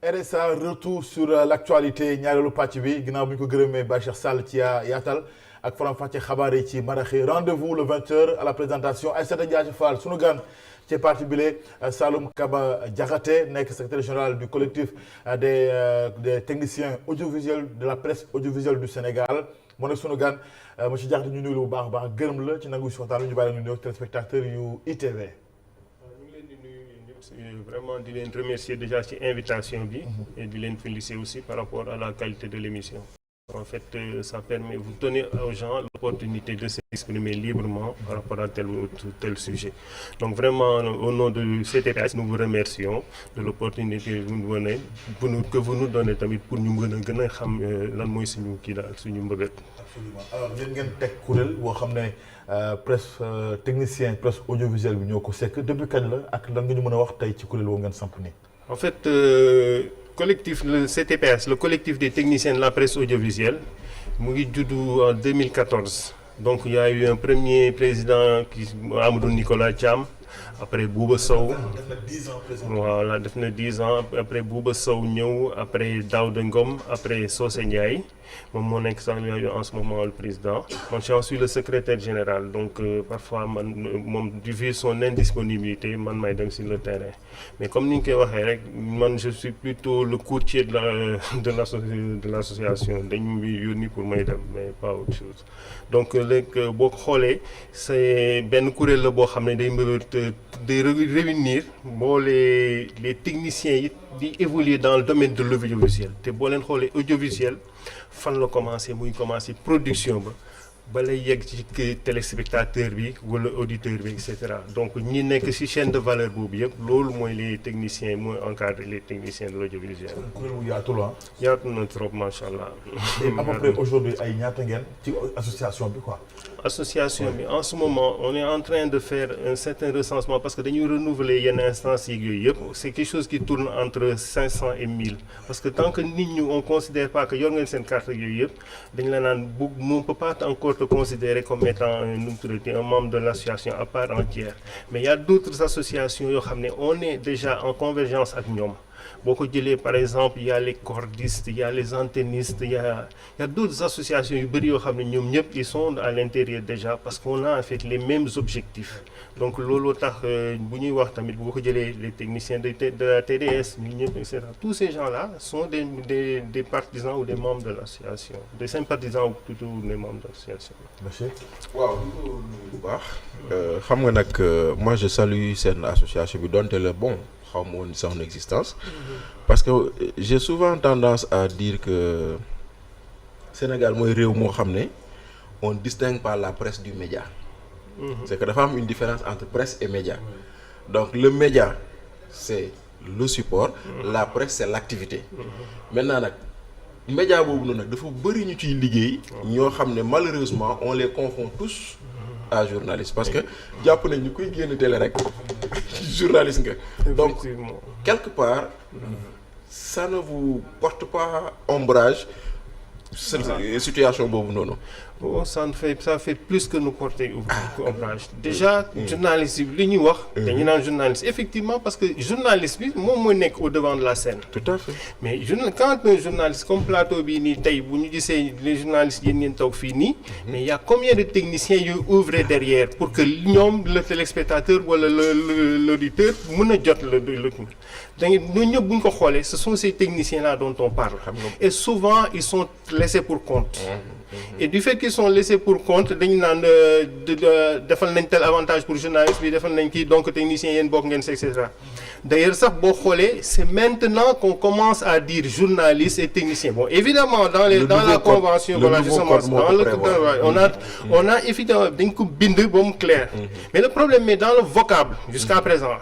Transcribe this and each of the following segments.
RSA retour sur l'actualité ñaareelu pàcc bi ginnaaw bu ñu ko gërëmee Baye Cheikh Sall ci yaatal ak faram-fàcce xabaar yi ci maraxi rendez-vous le 20h à la présentation Aïssata Diagne Fall sunu gan ci parti bile Saloum Kaba Diakhaté nekk secrétaire général du collectif des techniciens audiovisuels de la presse audiovisuelle du Sénégal moo nekk sunu gan monsieur Diakhaté ñu nuyu la bu baax a baax gërëm la ci nangu si waxtaan ñu bàyyi la ñu nuyu téléspectateurs yu ITV. Vraiment di leen remercier déjà ci invitation bi et di leen féliciter aussi par rapport à la qualité de l'émission. En fait, ça permet, vous donnez aux gens l'opportunité de s'exprimer librement par rapport à tel ou tel sujet. Donc vraiment, au nom de CTPS, nous vous remercions de l'opportunité que vous nous donnez tamit pour ñu mën a gën a xam lan mooy suñu kii daal suñu mbëbët. Absolument. Alors yéen ngeen teg kuréel boo xam ne presse technicien presse audiovisuelle bi ñoo ko sekk depuis kañ la ak lan nga ñu mën a wax tey ci kuréel boo ngeen samp nii. En fait, collectif le CTPS, le collectif des techniciens de la presse audiovisuelle, mu ngi juddu en 2014. Donc il y a eu un premier président qui Amadou Nicolas Thiam, après Bouba Sow. Def na 10 ans président. Voilà, def na 10 ans après Bouba Sow ñëw après Daouda Ngom après Socé Ndiaye moom moo nekk sax en ce moment le président. Moi je suis le secrétaire général donc parfois man moom vu son indisponibilité man may dem sur le terrain mais comme ni ñu koy waxee rek man je suis plutôt le courtier de l'association dañu muy yónni pour may dem mais pas autre chose. Donc léegi boo ko xoolee c'est benn kuréel la boo xam ne day day réunir les techniciens yi di évoluer dans le domaine de l'audiovisuel te boo leen xoolee audiovisuel fan la commencé muy commencé production ba lay yegg ci téléspectateur bi wala auditeur bi et cetera donc ñi nekk ci chaîne de valeur boobu yëpp loolu mooy les techniciens mooy encadrer les techniciens de l'audiovisuel. kuréel bu yaatu la yaatu na trop macha allah. à peu près aujourd'hui ay ñaata ngeen ci association bi quoi. Association bi en ce moment on est en train de faire un certain recensement parce que dañuy renouveler yenn instances yi yooyu yëpp c'est quelque chose qui tourne entre 500 et 1000 parce que tant que nit ñi on considère pas que yor ngeen seen carte yooyu yëpp dañ la naan bu on peut pas encore te considérer comme étant un membre de l'association à part entière mais il y a d'autres associations yoo xam ne on est déjà en convergence ak ñoom. Boo ko jëlee par exemple il y a les cordistes il y a les antennistes il y a d'autres associations yu bëri yoo xam ne ñoom ñëpp ils sont à l'intérieur déjà parce qu'on a en fait les mêmes objectifs donc looloo tax bu ñuy wax tamit boo ko jëlee les techniciens de la TDS ñun ñëpp et cetera tous ces gens-là sont des partisans ou des membres de l'association des sympathisants ou plutôt des membres de l'association. Monsieur. waaw bu baax xam nga nag moi je salue seen association bi donte la bon. xaw ma woon son existence parce que j'ai souvent tendance à dire que Sénégal mooy réew moo xam ne on distingue pas la presse du média c'est que dafa am une différence entre presse et média donc le média c'est le support la presse c'est l'activité maintenant nag média boobu noonu nag dafa bëri ñu ciy liggéey ñoo xam ne malheureusement on les confond tous à journaliste parce que jàpp nañ ñu koy génn télé rek journaliste nga donc quelque part ça ne vous porte pas ombrage situation boobu noonu. Bon, ça fait plus que nous porter ombrage. Déjà, journaliste li ñuy wax. dañu naan journaliste effectivement parce que journaliste bi moom mooy nekk au devant de la scène. Tout à fait. Mais quand un journaliste comme plateau bii nii tey bu ñu gisee les journalistes yéen ngeen toog fii nii. mais il y a combien de techniciens yu œuvrer derrière pour que ñoom le téléspectateur wala l'auditeur mën a jot le dañuy ñooñu ñëpp bu ñu ko xoolee ce sont ces techniciens là dont on parle. Et souvent ils sont laissés pour compte. Et du fait qu'ils sont laissés pour compte dañu naan defal nañ tel avantage pour journaliste bi defal nañ kii donc technicien yéen bokk ngeen et cetera. D'ailleurs sax boo xoolee c'est maintenant qu'on commence à dire journaliste et technicien bon évidemment dans la convention voilà justement on a évidemment dañ ko bind ba mu clair. Mais le problème est dans le vocable jusqu'à présent.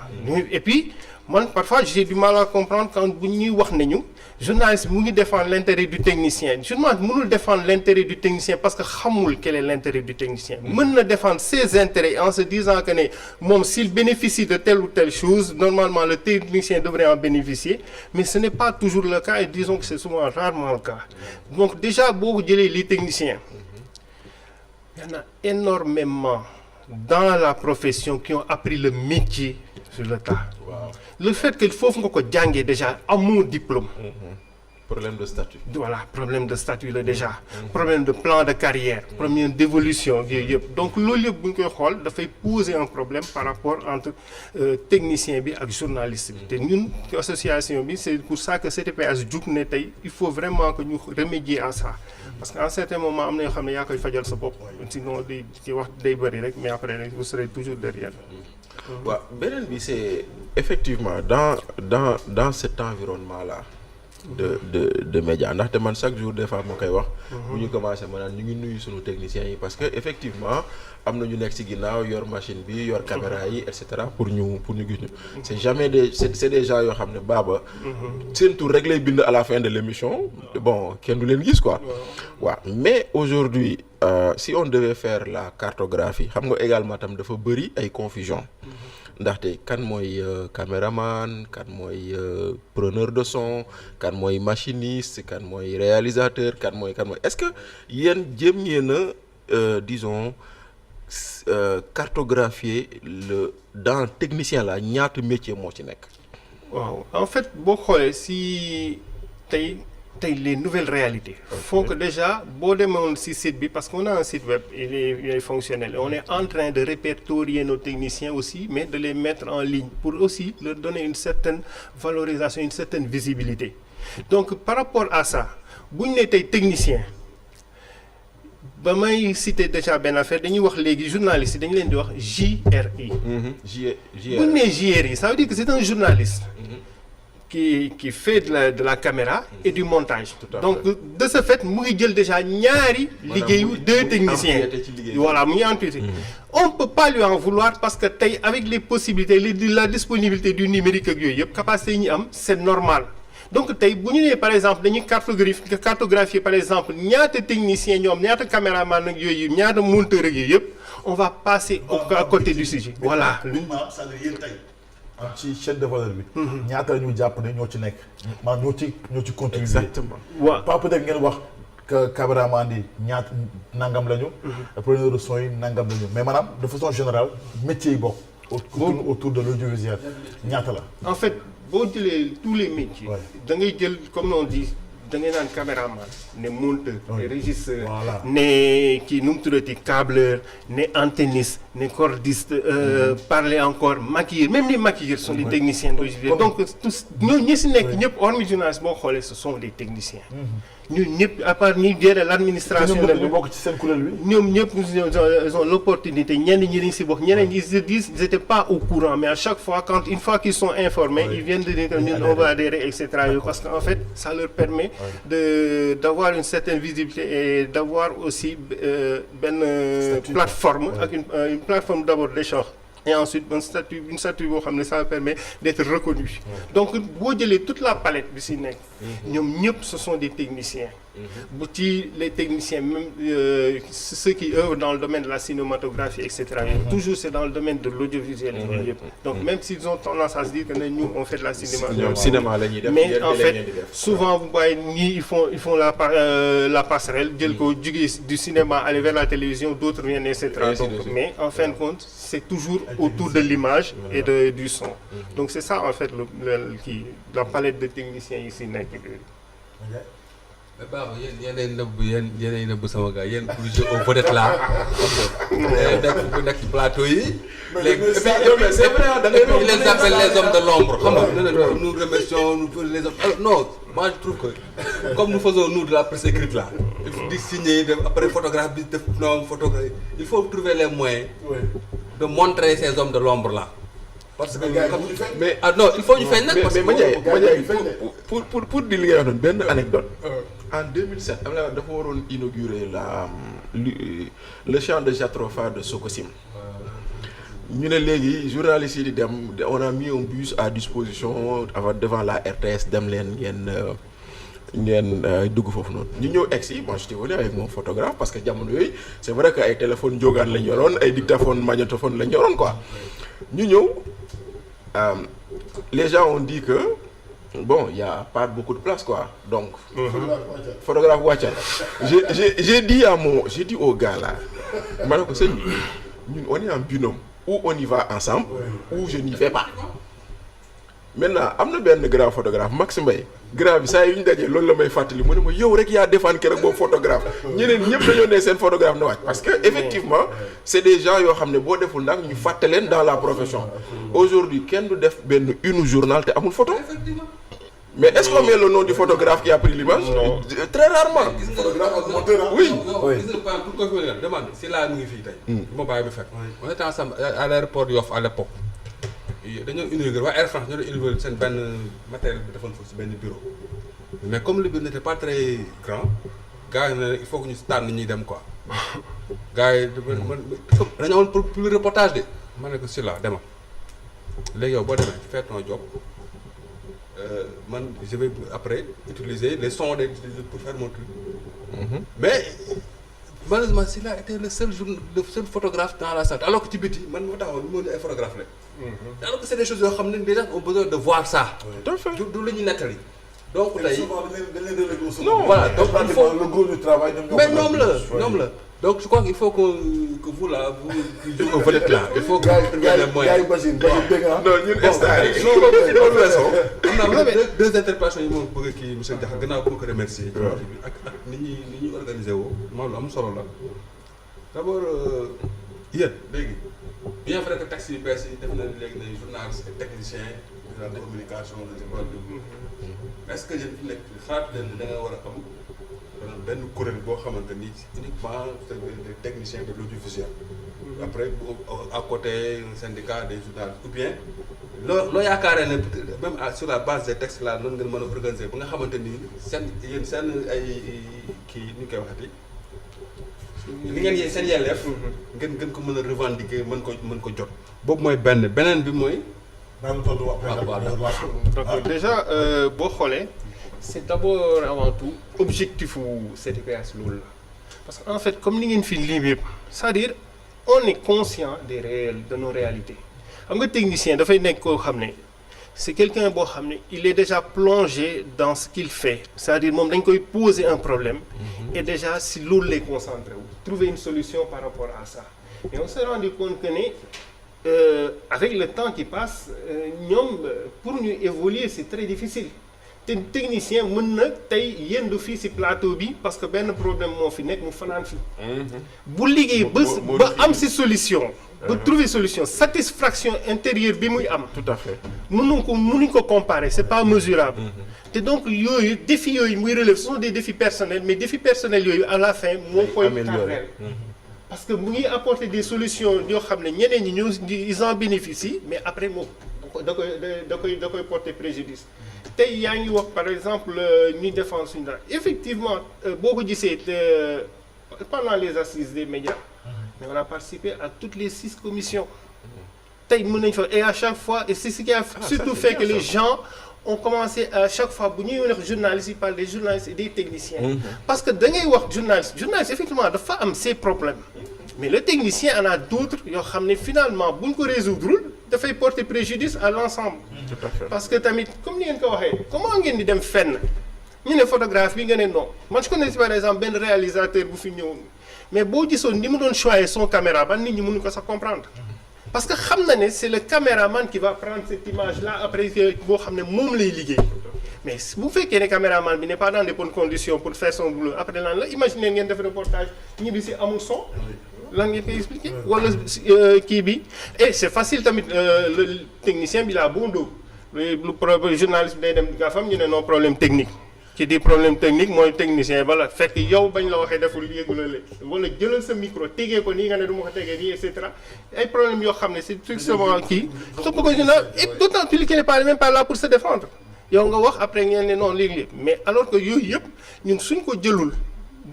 Et puis man parfois j'ai du mal à comprendre quand bu ñuy wax nañu journaliste mu ngi défendre l'intérêt du technicien journaliste mënul défendre l'intérêt du technicien parce que xamul quel est l'intérêt du technicien mën na défendre ses intérêts en se disant que ne moom s'il bénéficie de telle ou telle chose normalement le technicien devrait en bénéficier mais ce n'est pas toujours le cas et disons que c'est souvent rarement le cas donc déjà boo jëlee les techniciens il y en a énormément dans la profession qui ont appris le métier sur le tas. Waaw. Le fait que foofu nga ko jàngee déjà amoo diplôme. Problème de statut. Voilà, problème de statut là déjà. Problème de plan de carrière. Problème d'évolution yooyu yëpp. Donc loolu yëpp bu ñu koy xool dafay poser un problème par rapport entre technicien bi ak journaliste bi. te ñun association bi c'est pour ça que CTPH jug ne tey il faut vraiment que ñu remédier à ça. parce que à un certain moment am na yoo xam ne yaa koy fajal sa bopp. sinon day ci wax day bëri rek mais après vous serez toujours derrière. waaw beneen bi c'est effectivement dans cet environnement là. de média ndaxte man chaque jour des fois moo koy wax. bu ñu commencé ma naan ñu ngi nuyu sunu techniciens yi parce que effectivement am na ñu nekk ci ginnaaw yor machine bi yor caméra yi et cetera pour ñu gis ñu. c'est jamais c'est des gens yoo xam ne baaba. seen tour rek lay bind à la fin de l'émission bon kenn du leen gis quoi. waaw mais aujourd'hui si on devait faire la cartographie xam nga également tam dafa bëri ay confusion. ndaxte kan mooy caméraman kan mooy preneur de son kan mooy machiniste kan mooy réalisateur kan mooy est-ce que yéen jéem ngeen a disons cartographier dans technicien la ñaata métier moo ci nekk. waaw en fait boo xoolee si tey les nouvelles réalités font que déjà boo demoon si site bi parce qu'on a un site web il est fonctionnel et on est en train de répertorier nos techniciens aussi mais de les mettre en ligne pour aussi leur donner une certaine valorisation une certaine visibilité donc par rapport à ça bu ñu ne tey technicien ba may citer déjà benn affaire dañuy wax léegi journaliste yi dañu leen di wax JRI. bu ñu nee JRI ça veut dire que c'est un journaliste. qui fait de la caméra et du montage. Donc de ce fait mu ngi jël déjà ñaari liggéeyu deux techniciens. Voilà mu ngi amputé. On peut pas lui en vouloir parce que tey avec les possibilités la disponibilité du numérique ak yooyu yëpp capacité yi ñu am c'est normal. Donc tey bu ñu nee par exemple dañuy cartographier par exemple ñaata technicien ñoom ñaata caméraman ak yooyu ñaata monteur ak yooyu yëpp on va passer à côté du sujet. Voilà. ci chaîne de valeur bi. ñaata la ñu jàpp ne ñoo ci nekk. maanaam ñoo ci contribuer. exactement waaw pas peut-être ngeen wax que caméraman yi ñaata nangam lañu. preneur de son yi nangam lañu mais maanaam de façon générale métier yi bokk. autour de l'audiovisuel ñaata la. En fait boo jëlee tous les métiers. da ngay jël comme on dit da ngay naan caméraman ne monteur. ne régisseur. ne kii nu mu tuddati câbleur ne antenniste ne cordiste. parler encore maquilleur même les maquilleurs sont des techniciens d'aujourd'hui. Donc tous ñooñu ñi si nekk ñëpp hormis journaliste boo xoolee ce sont des techniciens. ñun ñëpp à part ñi gérer l'administration. ñu bokk ci seen kuréel bi. ñoom ñëpp ils ont l'opportunité ñenn ñi dañ si bokk ñeneen ils se disent ils étaient pas au courant mais à chaque fois une fois qu'ils sont informés ils viennent de dire que ñun on va adhérer et cetera parce qu'en fait ça leur permet d'avoir une certaine visibilité et d'avoir aussi plateforme ak une plateforme d'abord d'échange et ensuite une statut boo xam ne ça permet d'être reconnu. Donc boo jëlee toute la palette bi si nekk. ñoom ñëpp ce sont des techniciens. bu ci les techniciens même ceux qui œuvrent dans le domaine de la cinématographie et cetera. Toujours c'est dans le domaine de l'audiovisuel. Donc même s'ils ont tendance à se dire que nous on fait de la cinéma la ñuy def mais en fait souvent vous voyez ñii ils font la passerelle jël ko jógee du cinéma aller vers la télévision d'autres viennent et cetera. Donc mais en fin de compte c'est toujours autour de l'image et du son. Donc c'est ça en fait la palette de techniciens ici nekk. mais Baba yéenay nëbb sama gars yéen pour jouer au vedette là. nekk ci plateau yi. léegi c'est vrai da ngay ils les appellent les hommes de l'ombre xam nga. nous remercions les hommes alors non moi je trouve que comme nous faisons nous de la presse écrite là. il faut di signer après photographe bi def non photographe il faut trouver les moyens. de montrer ces hommes de l'ombre là. parce que mais non il faut ñu feeñ nag. parce que ma Ndiaye pour di li ngay wax noonu benn anecdote en 2007 Abdoulaye Wade dafa waroon inaugurer le champ de Jatropha de Sococim. ñu ne léegi journalistes yi di dem on a mis un bus à disposition devant la RTS dem leen ngeen dugg foofu noonu ñu ñëw egg si moi j'étais venu avec mon photographe parce que jamono yooyu c'est vrai que ay téléphone jógaan lañ yoroon ay dictaphone magnétophone lañ yoroon quoi ñu ñëw les gens ont dit que bon il y a pas beaucoup de place quoi donc photographe wàccal j'ai dit au gars là ma ne ko sëñ bi ñun on est en binôme ou on y va ensemble ou je n'y vais pas. Maintenant am na benn grand photographe Max Mbaye grand bi saa yu ñu dajee loolu la may fàttali mu ne ma yow rek yaa défendre keroog boobu photographe ñeneen ñëpp dañoo ne seen photographe na wàcc parce que effectivement c'est des gens yoo xam ne boo deful nag ñu fàtte leen dans la profession. Aujourd'hui kenn du def benn une journal te amul photo. Mais est-ce qu'on met le nom du photographe qui a pris l'image? Non. Très rarement. Oui. Gis nga pour confirmer demande si laa mu ngi fii tey. du ma bàyyi ba fekk. on était ensemble à l'aéroport Yoff à l'époque. dañoo inauguré waa Air France ñoo doon inauguré seen benn matériel bi defoon foofu si benn bureau. mais comme le bureau n'était pas très grand gars yi ne il faut que ñu tànn ñuy dem quoi. gars yi dañoo amoon pour le reportage de. ma ne ko si la demal léegi yow boo demee fais ton job. Man je vais après utiliser les sons pour faire mon truc. Mais malheureusement Sylla était le seul photographe dans la salle alors que ci biti man moo taxawoon ñu mën ay photographe la. alors que c'est des choses yoo xam ne les gens ont besoin de voir ça. du lu ñu nettali. donc tey non voilà donc il faut le gros du travail mais ñoom la donc je crois qu'il faut que vous là vous jouez au vedette là il faut que vous trouviez les moyens. non ñun instant yi loolu weesoo. am naa deux interpellations yi moom bëgg kii monsieur Diakha gannaaw bu ma ko remercier. ak ni ñuy organisé woo moom lu am solo la. d'abord yéen léegi bien vrai que taxi yu bees yi def na léegi nay journaliste et technicien de communication est-ce que yéen fi nekk xalaat leen da nga war a am benn kuréel boo xamante ni uniquement des techniciens de l'audiovisuel. Après à côté un syndicat des journalistes ou bien loo yaakaaree ne même sur la base des textes là noonu ngeen mën a organiser ba nga xamante ni seen ay kii ñu koy waxati li ngeen yee seen yelleef ngeen ko mën a revendiquer mën ko jot boobu mooy beneen bi mooy donc déjà boo xoolee c'est d'abord avant tout objectif u CTPS loolu la parce que en fait comme ni ngeen fi lim yëpp c'est-à-dire on est conscient de nos réalités xam nga technicien dafay nekk koo xam ne c'est quelqu'un boo xam ne il est déjà plongé dans ce qu'il fait c'est-à-dire moom dañ koy poser un problème et déjà si loolu lay concentré wu trouver une solution par rapport à ça et on s'est rendu compte que ne avec le temps qui passe ñoom pour ñu évoluer c'est très difficile te technicien mën na tey yendu fii ci plateau bi parce que benn problème moo fi nekk mu fanaan fi bu liggéey ba am ci solution ba trouver solution satisfaction intérieure bi muy am tout à fait mënuñ ko comparer c'est pas mesurable te donc yooyu défis yooyu muy relève ce sont des défis personnels mais défis personnels yooyu à la fin moo koy améliorer parce que mu ngi apporter des solutions yoo xam ne ñeneen ñi ils en bénéficient mais après moom da koy porter préjudice tey yaa ngi wax par exemple ñuy défendre suñu dara effectivement boo ko gisee pendant les assises des médias mais on a participé à toutes les 6 commissions tey mën nañ fa et à chaque fois et c'est ce qui a surtout fait que les gens ont commencé à chaque fois bu ñuy wax journalistes yi parlent des journalistes et des techniciens parce que da ngay wax journaliste effectivement dafa am ses problèmes mais le technicien en a d'autres yoo xam ne finalement bu ñu ko résoudre dafay porter préjudice à l'ensemble tout à fait parce que tamit comme ni ngeen ko waxee comment ngeen di dem fenn ñu ne photographe bi nga ne non man je connais par exemple benn réalisateur bu fi ñëw mais boo gisoon ni mu doon choisir son caméra ban nit ñi mënuñu ko sax comprendre parce que xam na ne c'est le caméraman qui va prendre cette image là après boo xam ne moom lay liggéey mais bu fekkee ne caméraman bi n'est pas dans de bonnes conditions pour faire son boulot après lan la imaginer ngeen def reportage ñibbi si amul son lan ngeen koy expliquer wala kii bi et c'est facile tamit le technicien bi la bon dos lu problème journaliste bi day dem nga fam ñu ne non problème technique ci di problème technique mooy technicien bala fekk yow bañ la waxee deful yéegula la wala jëlal sa micro tegee ko nii nga ne du ma ko tegee nii et cetera ay problèmes yoo xam ne c'est strictement kii topp ko journal et d'autant plus qu'il n'est pas même pas là pour se défendre yow nga wax après ngeen ne non léegi mais alors que yooyu yëpp ñun suñ ko jëlul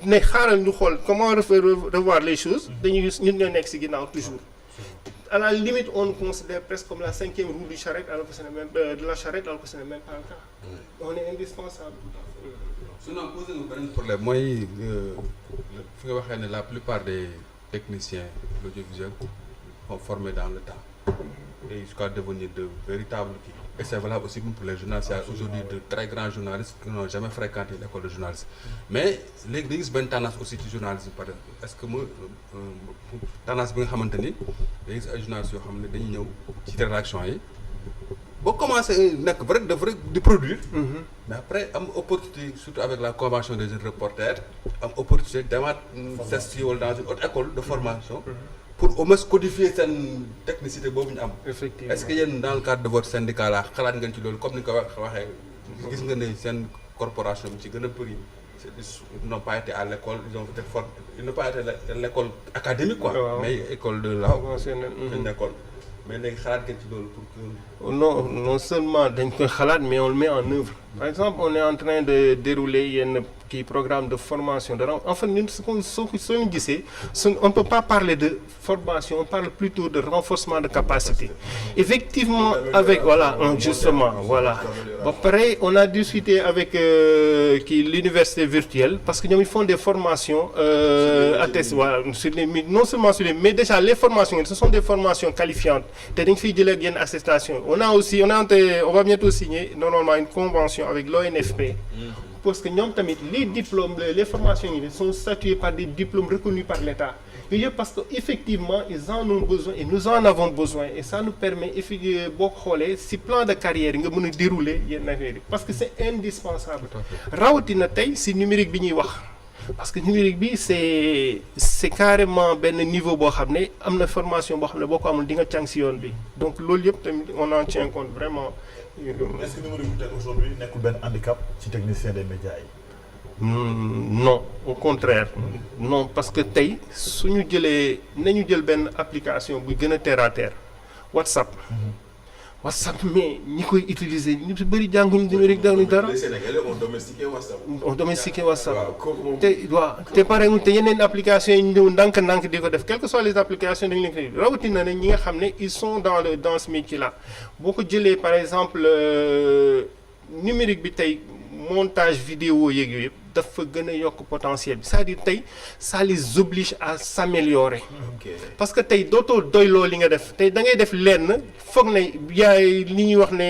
ne xaaral ñu xool comment revoir les choses dañuy ñun ñoo nekk ci ginnaaw toujours à la limite on nous considère presque comme la 5e roue du charrette alors que ce n'est même de la charrette alors que ce n'est même pas le cas on est indispensable. sinon posé nga beneen problème mooy fi nga waxee ne la plupart des techniciens l'audiovisuel sont formés dans le temps et jusqu'à devenir de véritables Et c'est valable aussi pour les journalistes. Il y a aujourd'hui de très grands journalistes qui n'ont jamais fréquenté l'école de journalisme. Mais léegi dañuy gis benn tendance aussi ci journalisme peut-être est-ce que tendance bi nga xamante ni dañuy gis ay journalistes yoo xam ne dañuy ñëw ci rédaction yi boo commencé nekk vrai de vrai di produire. Mais après am opportunité surtout avec la convention des jeunes reporters am opportunité demaat CESTI wala dans une autre école de formation. Pour au moins codifier seen technicité boobu ñu am. Effectivement. Est-ce que yéen dans le cadre de votre syndicat là xalaat ngeen ci loolu comme ni nga ko waxee gis nga ne seen corporation bi ci gën a bëri ils n'ont pas été à l'école ils n'ont pas été à l'école académique quoi. Mais école de la école. Mais léegi xalaat ngeen ci loolu pour que. Non seulement dañ koy xalaat mais on le met en œuvre. Par exemple on est en train de dérouler yenn programme de formation en fait ñun soo gisee on ne peut pas parler de formation on parle plutôt de renforcement de capacité. Effectivement avec justement ba pare on a discuté avec l'université virtuelle parce que ñoom ils font des formations sur les non seulement sur les mais déjà les formations ce sont des formations qualifiantes te dañ fiy jëlee ak yenn attestation on va bientôt signer normalement une convention avec l'ONFP. Parce que ñoom tamit les diplômes les formations yi sont statuées par des diplômes reconnus par l'État yooyu yëpp parce que effectivement ils en ont besoin et nous en avons besoin et ça nous permet boo xoolee si plan de carrière nga mën a dérouler yenn affaires yi parce que c'est indispensable rawatina tey si numérique bi ñuy wax parce que numérique bi c'est carrément benn niveau boo xam ne am na formation boo xam ne boo ko amul di nga càng si yoon bi donc loolu yëpp tamit on en tient compte vraiment. Est-ce que numérique bi aujourd'hui nekkul benn handicap ci technicien des médias yi. Non au contraire non parce que tey suñu jëlee nañu jël benn application bu gën a terre à terre WhatsApp. WhatsApp mais ñi koy utiliser ñu ci bëri jànguñu numérique jànguñu dara. Les Sénégalais ont domestiqué WhatsApp. te pareegul te yeneen applications yi ñu ñëw ndànk-ndànk di ko def quelles que soient les applications dañu leen koy rawatina ne ñi nga xam ne ils sont dans ce métier là boo ko jëlee par exemple numérique bi tey montage vidéo yeeg yooyu yëpp dafa gën a yokk potentiel bi c'est-à-dire tey ça les oblige à s'améliorer. Parce que tey dootoo doyloo li nga def tey da ngay def lenn foog ne yaay li ñuy wax ne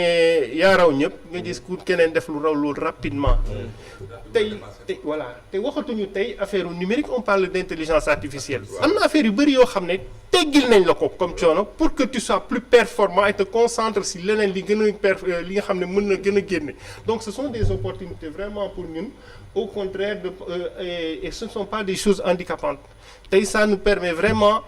yaa raw ñëpp nga gis ku keneen def lu raw loolu rapidement. tey waxatuñu tey affaire numérique on parle d'intelligence artificielle. am na affaire yu bëri yoo xam ne teggil nañ la ko comme coono pour que tu sois plus performant et te concentres si leneen li gën a li nga xam ne mën na gën a génne donc ce sont des opportunités vraiment pour ñun. Au contraire et ce ne sont pas des choses handicapantes tey ça nous permet vraiment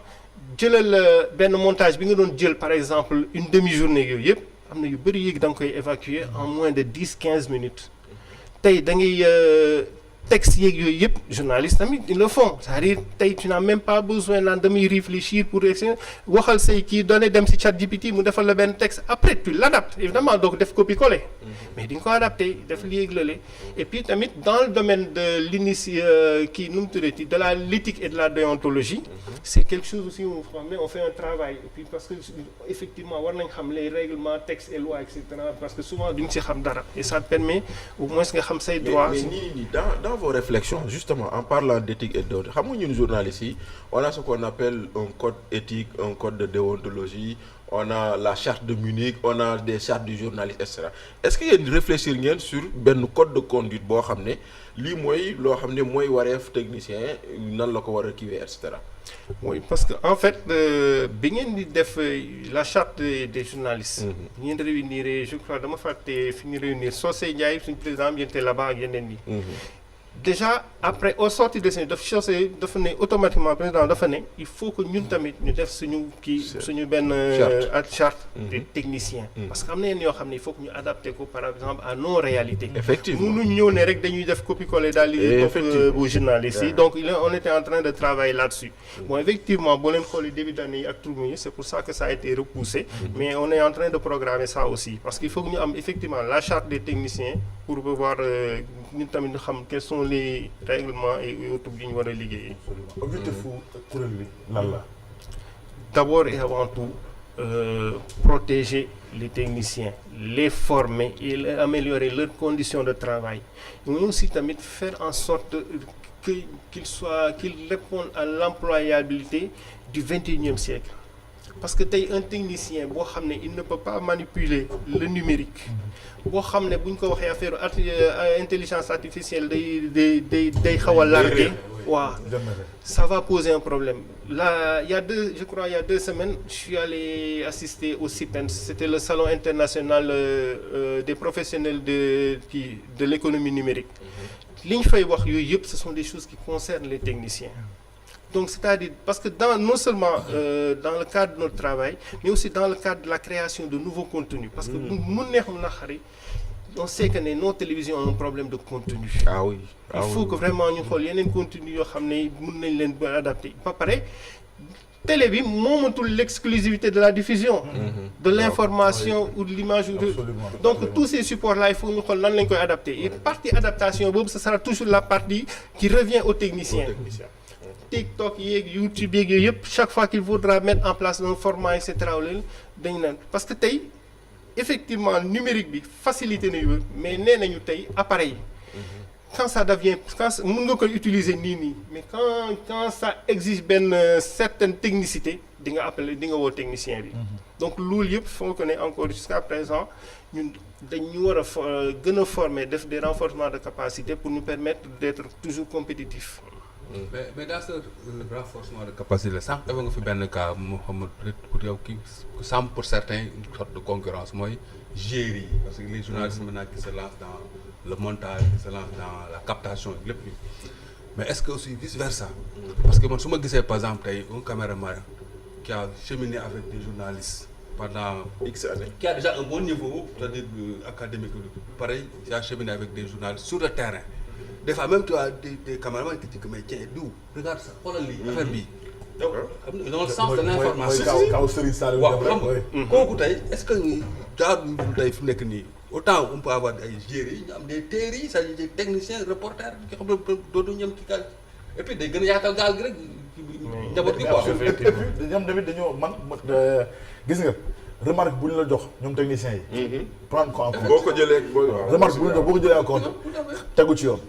jëlal benn montage bi nga doon jël par exemple une demi-journée yooyu yëpp am na yu bëri yéegi da nga koy évacuer en moins de 10-15 minutes tey da ngay texte yeeg yooyu yëpp journalistes tamit ils le font c'est-à-dire tey tu n'as même pas besoin naan damay réfléchir pour waxal say kii donné dem si ChatGPT mu defal la benn texte après tu l'adaptes évidemment donc def copier-coller mais di nga ko adapté def léegi et puis tamit dans le domaine de de la l'éthique et de la déontologie c'est quelque chose aussi où on fait un travail et puis parce que effectivement war nañ xam les règlements textes et lois etc parce que souvent duñ si xam dara et ça permet au moins nga xam say droits. mais dans vos réflexions justement en parlant d'éthique et de xam nga ñun journalistes yi on a ce qu'on appelle un code éthique un code de déontologie on a la charte de Munich on a des chartes du journaliste et cetera est-ce que yéen réfléchir ngeen sur benn code de conduite boo xam ne lii mooy loo xam ne mooy wareef technicien nan la ko war a kiiwee et cetera. Oui parce que en fait bi ngeen di def la charte des journalistes. bi ngeen réunir je crois dama fàtte fi ñu réunir Socé Ndiaye suñu président bi yéen là-bas ak yeneen yi. Déjà après au sortir de ce dafa ne automatiquement président dafa ne il faut que ñun tamit ñu def suñu benn charte des techniciens parce que am na yenn yoo xam ne il faut que ñu adapté ko par exemple à nos réalités. Effectivement mënuñ ñëw ne rek dañuy def copier-coller daal li bu journalistes yi donc on était en train de travailler là-dessus. Bon effectivement boo leen xoolee début d'année yi ak tournée yi c'est pour ça que ça a été repoussé mais on est en train de programmer ça aussi parce qu'il faut que ñu am effectivement la charte des techniciens pour pouvoir ñun tamit ñu xam quels sont les règlements et autres yi ñu war a liggéey. objectif kuréel bi lan la. D'abord et avant tout protéger les techniciens les former et améliorer leurs conditions de travail mais aussi tamit faire en sorte qu'ils répondent à l'employabilité du 21e siècle. parce que tey un technicien boo xam ne il ne peut pas manipuler le numérique boo xam ne bu ñu ko waxee affaire intelligence artificielle day xaw a largué waaw ça va poser un problème là il y a 2 semaines je suis allé assister au CIPENS, c'était le salon international des professionnels de l'économie numérique li ñu fay wax yooyu yëpp ce sont des choses qui concernent les techniciens. Donc c'est-à-dire parce que non seulement dans le cadre de notre travail mais aussi dans le cadre de la création de nouveaux contenus parce que mu neexum naqari on sait que nos télévisions ont un problème de contenu. Ah oui. Il faut que vraiment ñu xool yeneen contenu yoo xam ne mën nañ leen ba adapté ba pare télé bi moomatul l'exclusivité de la diffusion de l'information ou de l'image donc tous ces supports là il faut ñu xool nan lañ koy adapté et partie adaptation boobu ce sera toujours la partie qui revient aux techniciens. TikTok yeeg YouTube yeeg yooyu yëpp chaque fois qu'il faudra mettre en place un format et cetera dañ naan parce que tey effectivement numérique bi facilité na yu mais nee nañu tey appareil quand ça devient mën nga koy utiliser nii mais quand ça exige benn certaine technicité di nga woo technicien bi. donc loolu yëpp faut que ne encore jusqu'à présent ñun dañu war a gën a former def des renforcements de capacité pour nous permettre d'être toujours compétitifs. mais dans ce renforcement de capacité sànq dafa nga fi benn cas moo xam pour yow ki semble pour certains une sorte de concurrence mooy gérer yi parce que les journalistes maintenant qui se lancent dans le montage qui se lancent dans la captation lépp mais est-ce que aussi vice versa parce que man su ma gisee par exemple tey un caméraman qui a cheminé avec des journalistes pendant X années qui a déjà un bon niveau c'est-à-dire académique pareil qui a cheminé avec des journalistes sur le terrain. Des fois même tu as des caméramans qui disent que mais tiens d'où regarde ça xoolal lii affaire bii donc dans le sens de l'information kaw Serigne Sall waaw xam nga kooku tey est-ce que jaarul tey fi nekk nii autant on peut avoir ay gérés yi ñu am des terres yi c'est-à-dire des techniciens reporters ki xam ne dootu ñëm ci gaal et puis day gën a yaatal gaal gi rek njaboot gi quoi. et puis ñoom tamit dañoo gis nga remarque bu ñu la jox ñoom techniciens yi. prendre ko en compte boo ko jëlee remarque bu ñu la jox boo ko jëlee en compte tegu ci yoon.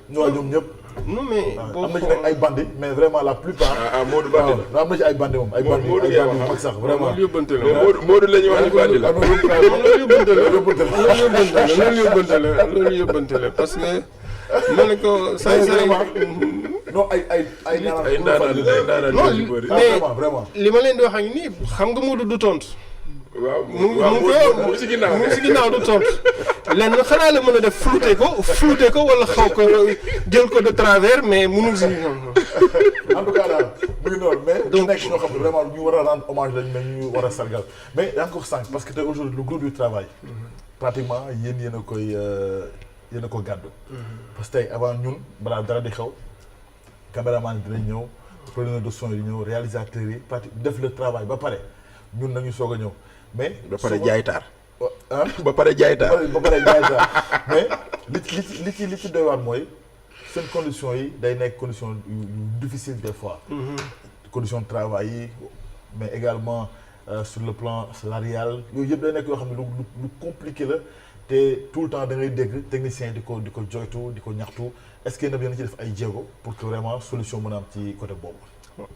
ñoom ñëpp. non mais am na ci nag ay bandits mais vraiment la plupart. Modou Bandi la am na ci ay bandits moom ay bandits yu mag sax vraiment. loolu yóbbante la Modou la ñuy wax ni bandi la. loolu yóbbante la parce que ma ne ko say non ay ndaanaan yu bëri. vraiment li ma leen di wax ak nii xam nga Modou du tontu. waaw mu ngi si ginnaaw du tontu lenn xanaa la mën a def flouter ko wala xaw ko jël ko de travers mais mënul si. en tout cas daal mu ngi noonu mais. donc nekk ñoo xam ne vraiment ñu war a rendre hommage lañ mais ñu war a sargal mais yaa ngi ko sànq parce que tey aujourd'hui le groupe du travail pratiquement yéen a ko gàddu. parce que tey avant ñun balaa dara di xew caméraman yi dinañ ñëw preneur de son yi di ñëw réalisateurs yi pratique def le travail ba pare ñun nañu soog a ñëw. mais ba pare jaay taar. ah ba pare jaay taar. mais li ci doy waar mooy seen conditions yi day nekk conditions yu difficile des fois. conditions de travail yi mais également sur le plan salarial yooyu yëpp day nekk yoo xam ne lu compliqué la te tout le temps da ngay dégg technicien di ko joytu di ko ñaxtu est-ce que yéen a ci def ay jéego pour que vraiment solution mën a am ci côté boobu.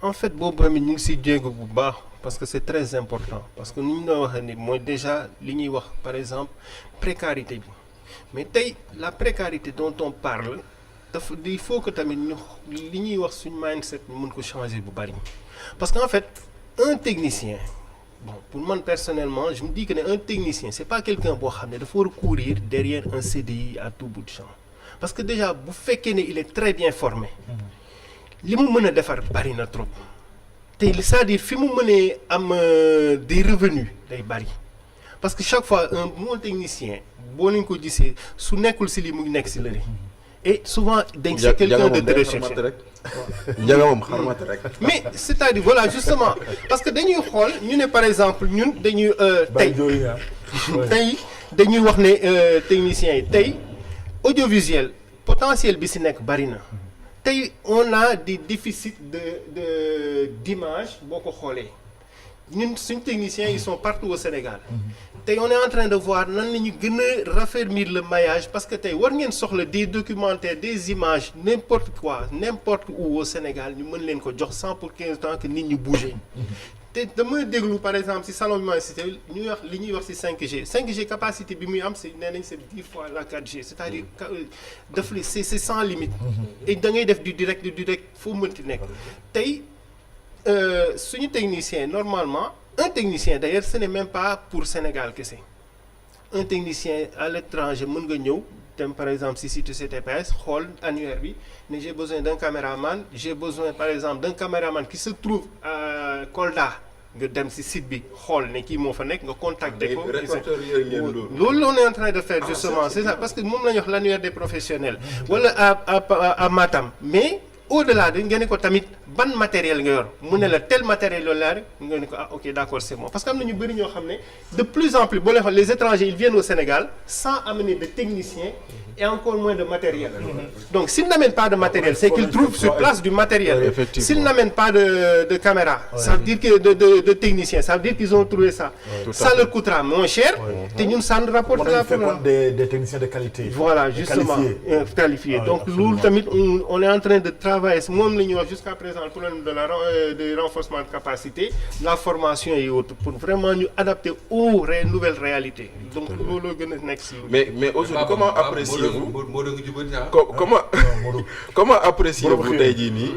en fait boobu tamit ñu ngi siy jéego bu baax parce que c'est très important parce que ni ñu doon waxee ni mooy déjà li ñuy wax par exemple précarité bi mais tey la précarité dont on parle dafa il faut que tamit ñu li ñuy wax suñu mindset ñu mën ko changer bu bari parce que en fait un technicien bon pour man personnellement je me dis que ne un technicien c'est pas quelqu'un boo xam ne dafa war a courir derrière un CDI à tout bout de champ parce que déjà bu fekkee ne il est très bien formé. li mu mën a defar bari na trop te c'est-à-dire fi mu mënee am des revenus day bari parce que chaque fois un bon technicien boo leen ko gisee su nekkul si lii mu ngi nekk si lële et souvent dañ c'est quelqu'un de très recherché njaga moom xarmat rek mais c'est-à-dire voilà justement parce que dañuy xool ñu ne par exemple ñun dañuy tey dañuy wax ne techniciens yi tey audiovisuel potentiel bi si nekk bari na tey on a des déficits d'image boo ko xoolee ñun suñ techniciens ils sont partout au Sénégal tey on est en train de voir nan la ñu gën a raffermir le maillage parce que tey war ngeen soxla des documentaires des images n'importe où au Sénégal ñu mën leen ko jox sans pour 15 ans que nit ñi bouger te dama déglu par exemple si salon bi ma cité ñuy wax li ñuy wax si 5G 5G capacité bi muy am c'est nee nañ c'est 10 fois la 4G c'est-à-dire daf li c'est sans limite. et da ngay def du direct foo mënti nekk. tey suñu technicien normalement un technicien d'ailleurs ce n'est même pas pour Sénégal kese un technicien à l'étranger mën nga ñëw. Par exemple si site CTPS xool annuaire bi ne j'ai besoin d'un caméraman j'ai besoin par exemple d'un caméraman qui se trouve à Kolda nga dem si site bi xool ne kii moo fa nekk nga contacter ko. loolu on est en train de faire justement c'est ça parce que moom la ñuy wax l'annuaire des professionnels. wala à Matam mais au-delà de nga ne ko tamit ban matériel nga yor mu ne la tel matériel loolu laa rek nga ne ko ah ok d'accord c'est bon parce que am na ñu bëri ñoo xam ne de plus en plus boo leen xool les étrangers ils viennent au Sénégal sans amener de technicien et encore moins de matériel. donc s'ils n'amènent pas de matériel c'est qu'ils trouvent sur place du matériel. S'ils n'amènent pas de caméra ça veut dire que de technicien ça veut dire qu'ils ont trouvé ça. Ça leur coûtera moins cher. te ñun ça nous rapporte la des techniciens de qualité. voilà justement qualifiés donc loolu tamit on est en train de travailler moom la ñuy wax jusqu'à présent le problème de renforcement de capacité la formation et autres pour vraiment ñu adapter aux nouvelles réalités donc looloo gën a nekk si. mais aujourd'hui comment appréciez-vous comment appréciez-vous tey jii nii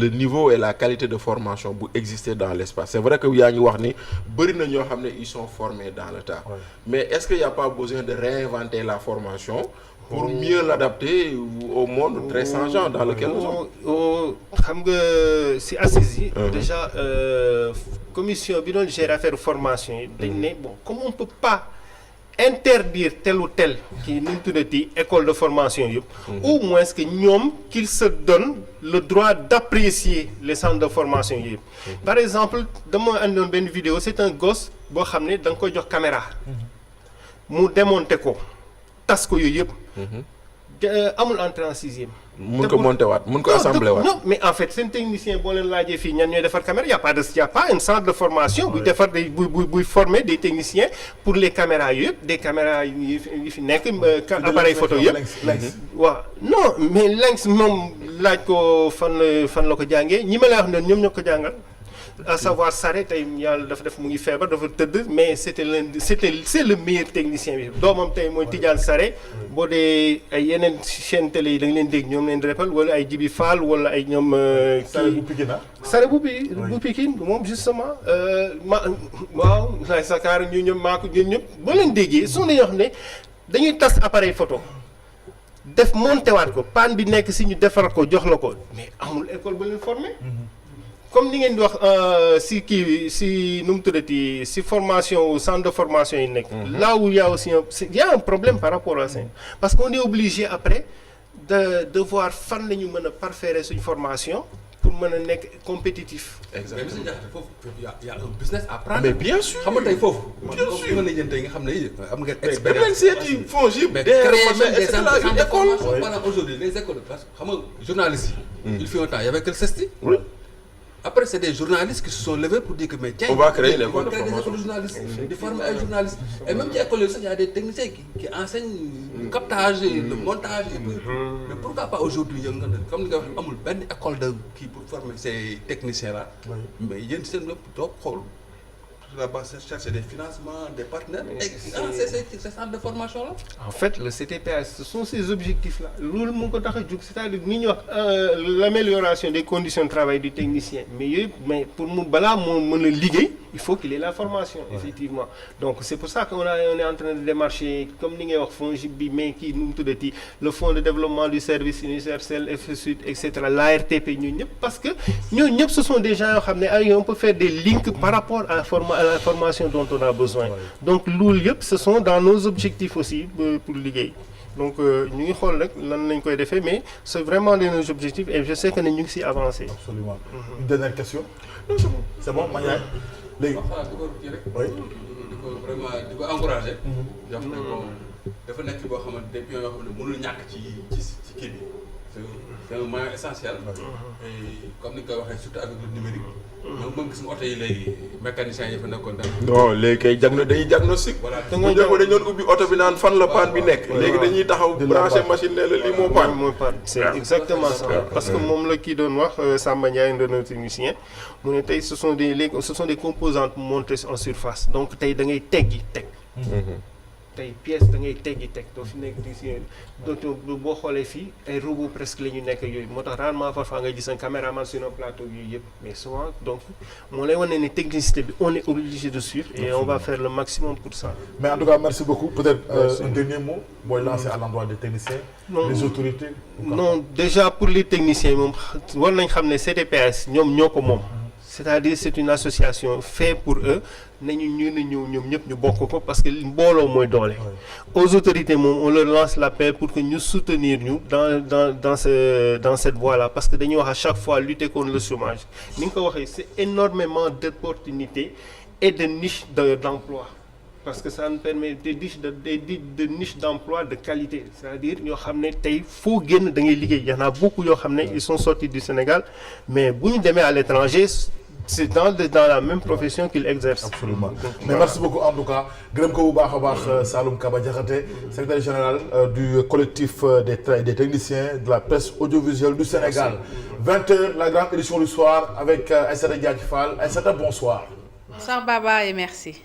le niveau et la qualité de formation bu exister dans l'espace c'est vrai que yaa ngi wax ni bëri na ñoo xam ne ils sont formés dans le tas mais est-ce qu'il y a pas besoin de réinventer la formation pour mieux l'adapter au monde très changeant dans lequel nous sommes. xam nga si assises yi déjà commission bi doon gérer affaire formation yi dañ ne bon comme on peut pas interdire tel ou tel kii nu mu tuddati école de formation yëpp au moins que ñoom qu'ils se donnent le droit d'apprécier les centres de formation yëpp par exemple dama andoon benn vidéo c'est un gosse boo xam ne da nga koy jox caméra mu démonter ko tas ko yooyu yëpp amul entrée en sixième. mun ko monter waat mun ko assembler waat. non mais en fait seen technicien boo leen laajee fii ñan ñooy defar caméra y a pas un centre de formation. buy defar buy former des techniciens pour les caméras yëpp des caméras yi fi nekk. appareil photo yëpp. waaw non mais Lynx moom laaj ko fan la ko jàngee ñi ma lay wax ne ñoom ñoo ko jàngal. à savoir Saré tey yàlla dafa def mu ngi feebar dafa tëdd mais c'est le meilleur technicien bi doomam tey mooy Tidiane Saré boo dee ay yeneen chaîne télé yi da nga leen dégg ñoom leen repal wala ay Djibi Fall wala ay ñoom. Saré bu Pikine moom justement waaw lay Sakar ñu ñoom maa ko ñun ñëpp boo leen déggee soo leen wax ne dañuy tas appareil photo def monté waat ko panne bi nekk si ñu defar ko jox la ko mais amul école ba leen formé. comme ni ngeen di wax si nu mu tuddati si formation centre de formation yi nekk. là où il y a aussi un problème par rapport à ça parce qu'on est obligé après de voir fan la ñu mën a parfaire suñu formation pour mën a nekk compétitif. exactement mais foofu y a un business à prendre. mais bien sûr xam nga tey foofu. bien sûr mën nañu tey nga xam ne am nga expérience. mais créer même des centres de formation. Voilà aujourd'hui les écoles parce que xam nga journalistes yi. il fut un temps y avait que le CESTI. Après, c'est des journalistes qui se sont levés pour dire que mais tiens, on va créer des écoles de journalistes, de former un journaliste. Et même dans l'école, il y a des techniciens qui enseignent le captage, le montage et tout. Mais pourquoi pas aujourd'hui, comme nous avons une école qui pour former ces techniciens-là, mais il y a une certaine là-bas, chercher des financements, des partenaires. C'est centre de formation-là. En fait, le CTPS, ce sont ces objectifs-là. C'est-à-dire l'amélioration des conditions de travail du technicien. Mais pour nous, le liguer, il faut qu'il ait la formation, effectivement. Donc, c'est pour ça qu'on est en train de démarcher, comme nous avons FONGIB, mais qui nous tout dit, le Fonds de développement du service universel, FSUD, etc., l'ARTP, parce que nous, ce sont des gens qui on peut faire des links par rapport à la formation dont on a besoin. Donc, ce sont dans nos objectifs aussi pour liguer. Donc, nous avons fait, mais c'est vraiment de nos objectifs et je sais que nous avons aussi avancé. Absolument. Une dernière question? Non, c'est bon. C'est bon, Mania. Oui. Vraiment di ko encourager. dafa nekk boo xamante des pions yoo xam ne mënul ñàkk ci kii bi c'est un moyen essentiel. Et comme ni nga koy waxee surtout avec le numérique. donc moom gis nga oto yi léegi mécaniciens yi fa nekkoon daal. non léegi kay dañuy diagnostic. voilà bu njëkk dañu doon ubbi oto bi naan fan la panne bi nekk. léegi dañuy taxaw branché machine ne la lii moo panne. mooy panne c'est exactement ça. parce que moom la kii doon wax Samba Ndiaye un technicien mu ne tey ce sont des composantes montées en surface donc tey da ngay teggi teg. tey pièce da ngay teggi teg doo fi nekk di si boo xoolee fii ay robots presque la ñu nekk yooyu moo tax rarement parfois ngay gis un caméraman sur un plateau yooyu yëpp mais souvent donc moo lay wane ne technicité bi on est obligé de suivre et on va faire le maximum pour ça. mais en tout cas merci beaucoup peut-être un dernier mot booy lancé à l'endroit des techniciens. les autorités. non déjà pour les techniciens moom war nañ xam ne CTPS ñoom ñoo ko moom. c'est-à-dire c'est une association faite pour eux nañu ñu ne ñëw ñoom ñëpp ñu bokk ko parce que mbooloo mooy doole. aux autorités moom on leur lance l'appel pour que ñu soutenir ñu dans cette voie-là parce que dañuy wax à chaque fois lutter contre le chômage ni nga ko waxee c'est énormément d'opportunités et de niches d'emploi parce que ça nous permet de niches d'emploi de qualité c'est-à-dire ñoo xam ne tey foo génn da ngay liggéey y en a beaucoup yoo xam ne ils sont sortis du Sénégal mais bu ñu demee à l'étranger c'est dans la même profession qu'ils exercent. Absolument. Mais merci beaucoup en tout cas gërëm ko bu baax a baax Saloum Kaba Diakhaté secrétaire général du collectif des techniciens de la presse audiovisuelle du Sénégal. 20h la grande édition du soir avec Aïssata Diagne Fall. Aïssata, bonsoir. Bonsoir Baba et merci.